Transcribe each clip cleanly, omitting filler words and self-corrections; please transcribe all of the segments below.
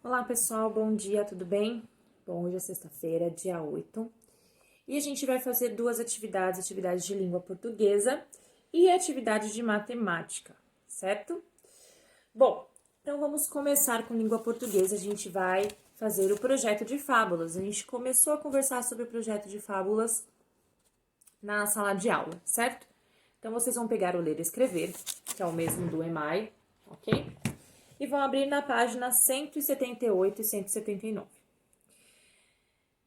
Olá pessoal, bom dia, tudo bem? Bom, hoje é sexta-feira, dia 8, e a gente vai fazer duas atividades, atividade de língua portuguesa e atividade de matemática, certo? Bom, então vamos começar com língua portuguesa, a gente vai fazer o projeto de fábulas. A gente começou a conversar sobre o projeto de fábulas na sala de aula, certo? Então vocês vão pegar o ler e escrever, que é o mesmo do EMAI, ok? E vão abrir na página 178 e 179.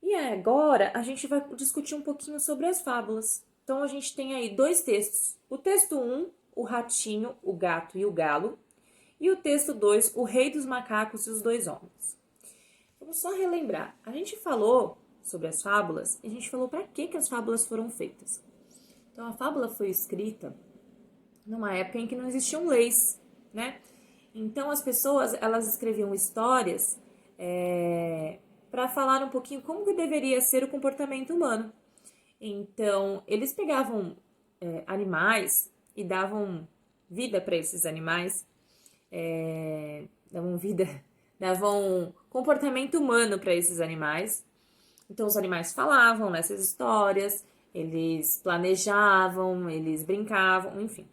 E agora a gente vai discutir um pouquinho sobre as fábulas. Então a gente tem aí dois textos. O texto 1, o ratinho, o gato e o galo. E o texto 2, o rei dos macacos e os dois homens. Vamos só relembrar. A gente falou sobre as fábulas e a gente falou para que as fábulas foram feitas. Então a fábula foi escrita numa época em que não existiam leis, né? Então as pessoas elas escreviam histórias para falar um pouquinho como que deveria ser o comportamento humano. Então eles pegavam animais e davam vida para esses animais, davam comportamento humano para esses animais. Então os animais falavam nessas histórias, eles planejavam, eles brincavam, enfim.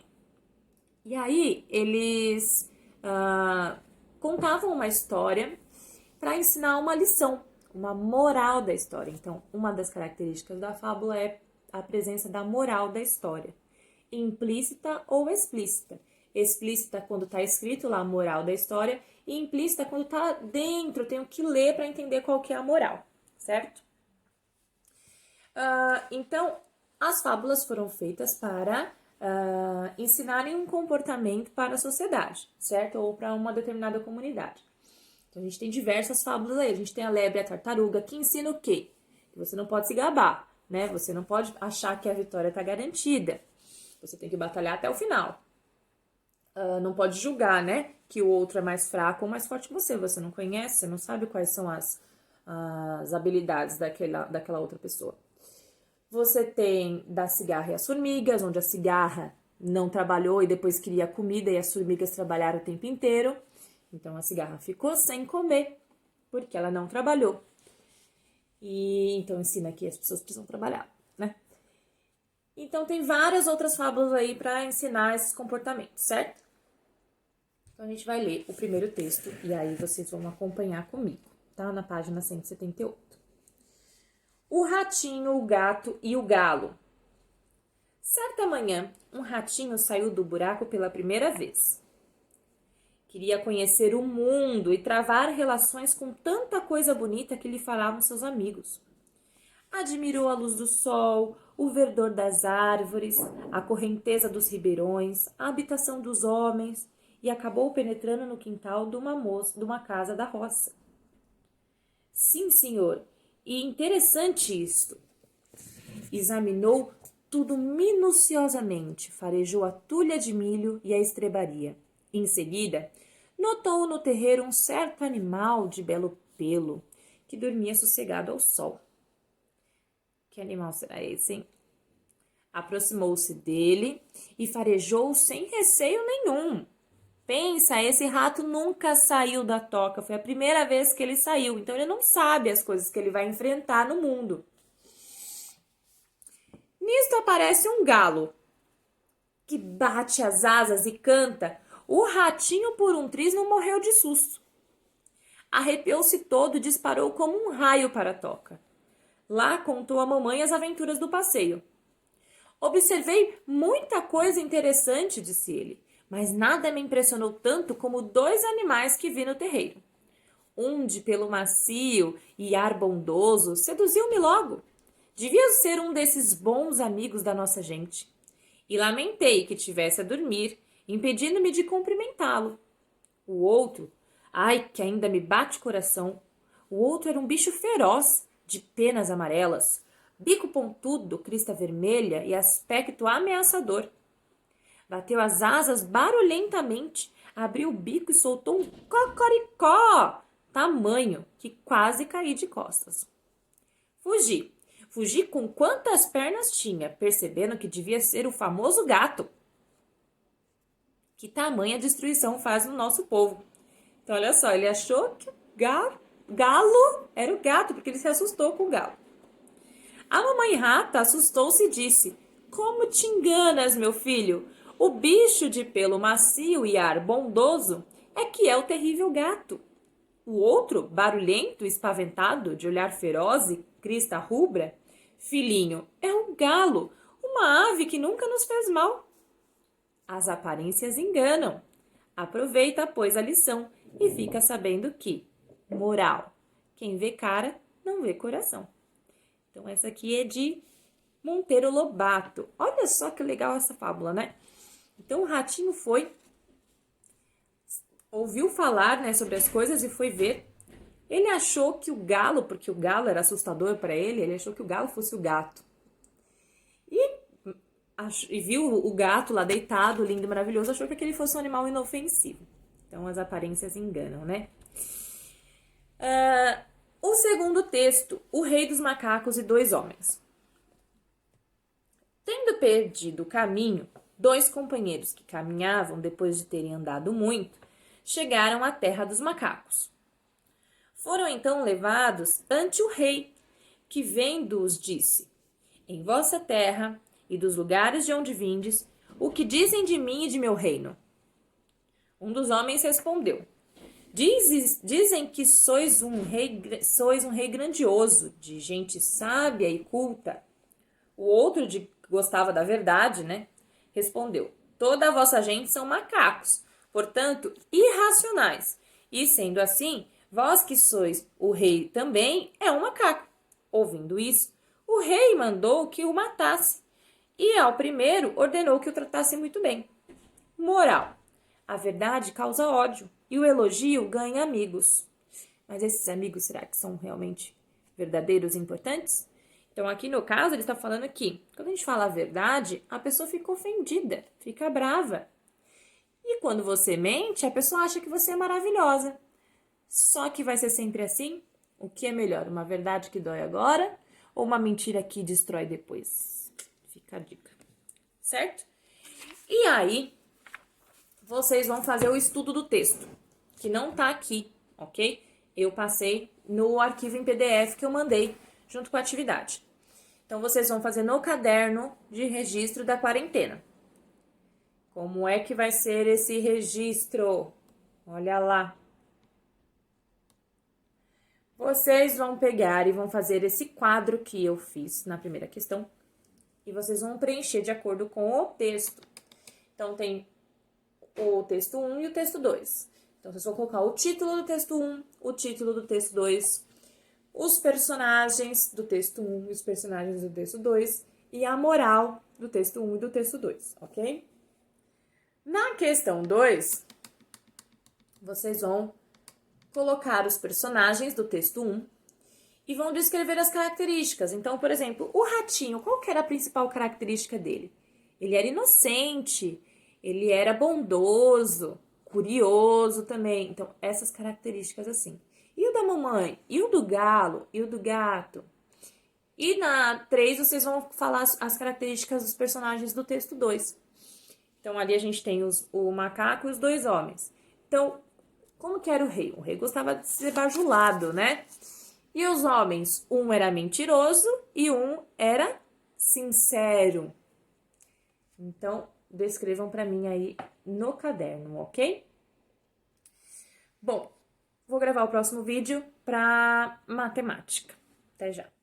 E aí eles contavam uma história para ensinar uma lição, uma moral da história. Então, uma das características da fábula é a presença da moral da história, implícita ou explícita. Explícita quando está escrito lá a moral da história e implícita quando está dentro, eu tenho que ler para entender qual que é a moral, certo? Então, as fábulas foram feitas para ensinarem um comportamento para a sociedade, certo? Ou para uma determinada comunidade. Então, a gente tem diversas fábulas aí. A gente tem a lebre e a tartaruga, que ensina o quê? Que você não pode se gabar, né? Você não pode achar que a vitória está garantida. Você tem que batalhar até o final. Não pode julgar, né? Que o outro é mais fraco ou mais forte que você. Você não conhece, você não sabe quais são as habilidades daquela outra pessoa. Você tem da cigarra e as formigas, onde a cigarra não trabalhou e depois queria comida e as formigas trabalharam o tempo inteiro. Então a cigarra ficou sem comer, porque ela não trabalhou. E então ensina que as pessoas precisam trabalhar, né? Então tem várias outras fábulas aí para ensinar esses comportamentos, certo? Então a gente vai ler o primeiro texto e aí vocês vão acompanhar comigo, tá? Na página 178. O ratinho, o gato e o galo. Certa manhã, um ratinho saiu do buraco pela primeira vez. Queria conhecer o mundo e travar relações com tanta coisa bonita que lhe falavam seus amigos. Admirou a luz do sol, o verdor das árvores, a correnteza dos ribeirões, a habitação dos homens e acabou penetrando no quintal de uma casa da roça. Sim, senhor, e interessante isto. Examinou tudo minuciosamente, farejou a tulha de milho e a estrebaria. Em seguida, notou no terreiro um certo animal de belo pelo, que dormia sossegado ao sol. Que animal será esse, hein? Aproximou-se dele e farejou sem receio nenhum. Pensa, esse rato nunca saiu da toca, foi a primeira vez que ele saiu, então ele não sabe as coisas que ele vai enfrentar no mundo. Nisto aparece um galo, que bate as asas e canta. O ratinho, por um triz, não morreu de susto. Arrepiou-se todo e disparou como um raio para a toca. Lá contou à mamãe as aventuras do passeio. Observei muita coisa interessante, disse ele, mas nada me impressionou tanto como dois animais que vi no terreiro. Um de pelo macio e ar bondoso seduziu-me logo. Devia ser um desses bons amigos da nossa gente. E lamentei que tivesse a dormir, impedindo-me de cumprimentá-lo. O outro, ai, que ainda me bate o coração, o outro era um bicho feroz, de penas amarelas, bico pontudo, crista vermelha e aspecto ameaçador. Bateu as asas barulhentamente, abriu o bico e soltou um cocoricó, tamanho que quase caí de costas. Fugi com quantas pernas tinha, percebendo que devia ser o famoso gato. Que tamanha destruição faz no nosso povo. Então, olha só, ele achou que galo era o gato, porque ele se assustou com o galo. A mamãe rata assustou-se e disse: Como te enganas, meu filho? O bicho de pelo macio e ar bondoso é que é o terrível gato. O outro, barulhento, espaventado, de olhar feroz e crista rubra, filhinho, é um galo, uma ave que nunca nos fez mal. As aparências enganam. Aproveita, pois, a lição e fica sabendo que, moral, quem vê cara não vê coração. Então, essa aqui é de Monteiro Lobato. Olha só que legal essa fábula, né? Então, o ratinho ouviu falar, né, sobre as coisas e foi ver. Ele achou que o galo, porque o galo era assustador para ele achou que o galo fosse o gato. E viu o gato lá deitado, lindo e maravilhoso, achou que aquele fosse um animal inofensivo. Então, as aparências enganam, né? O segundo texto, O Rei dos Macacos e Dois Homens. Tendo perdido o caminho, dois companheiros que caminhavam depois de terem andado muito, chegaram à terra dos macacos. Foram então levados ante o rei, que vendo-os disse: Em vossa terra e dos lugares de onde vindes, o que dizem de mim e de meu reino? Um dos homens respondeu: Dizem que sois um rei grandioso, de gente sábia e culta. O outro, que gostava da verdade, né, respondeu: Toda a vossa gente são macacos, portanto, irracionais. E sendo assim, vós que sois o rei também é um macaco. Ouvindo isso, o rei mandou que o matasse, e ao primeiro ordenou que o tratasse muito bem. Moral: a verdade causa ódio e o elogio ganha amigos. Mas esses amigos, será que são realmente verdadeiros e importantes? Então, aqui no caso, ele está falando que, quando a gente fala a verdade, a pessoa fica ofendida, fica brava. E quando você mente, a pessoa acha que você é maravilhosa. Só que vai ser sempre assim? O que é melhor, uma verdade que dói agora ou uma mentira que destrói depois? Fica a dica, certo? E aí, vocês vão fazer o estudo do texto, que não tá aqui, ok? Eu passei no arquivo em PDF que eu mandei junto com a atividade. Então, vocês vão fazer no caderno de registro da quarentena. Como é que vai ser esse registro? Olha lá. Vocês vão pegar e vão fazer esse quadro que eu fiz na primeira questão. E vocês vão preencher de acordo com o texto. Então, tem o texto 1 e o texto 2. Então, vocês vão colocar o título do texto 1, o título do texto 2, os personagens do texto 1 e os personagens do texto 2 e a moral do texto 1 e do texto 2, ok? Na questão 2, vocês vão colocar os personagens do texto 1 e vão descrever as características. Então, por exemplo, o ratinho, qual que era a principal característica dele? Ele era inocente, ele era bondoso, curioso também. Então, essas características assim. E o da mamãe? E o do galo? E o do gato? E na 3, vocês vão falar as características dos personagens do texto 2. Então, ali a gente tem o macaco e os dois homens. Então, como que era o rei? O rei gostava de ser bajulado, né? E os homens? Um era mentiroso e um era sincero. Então, descrevam para mim aí no caderno, ok? Bom, vou gravar o próximo vídeo para matemática. Até já!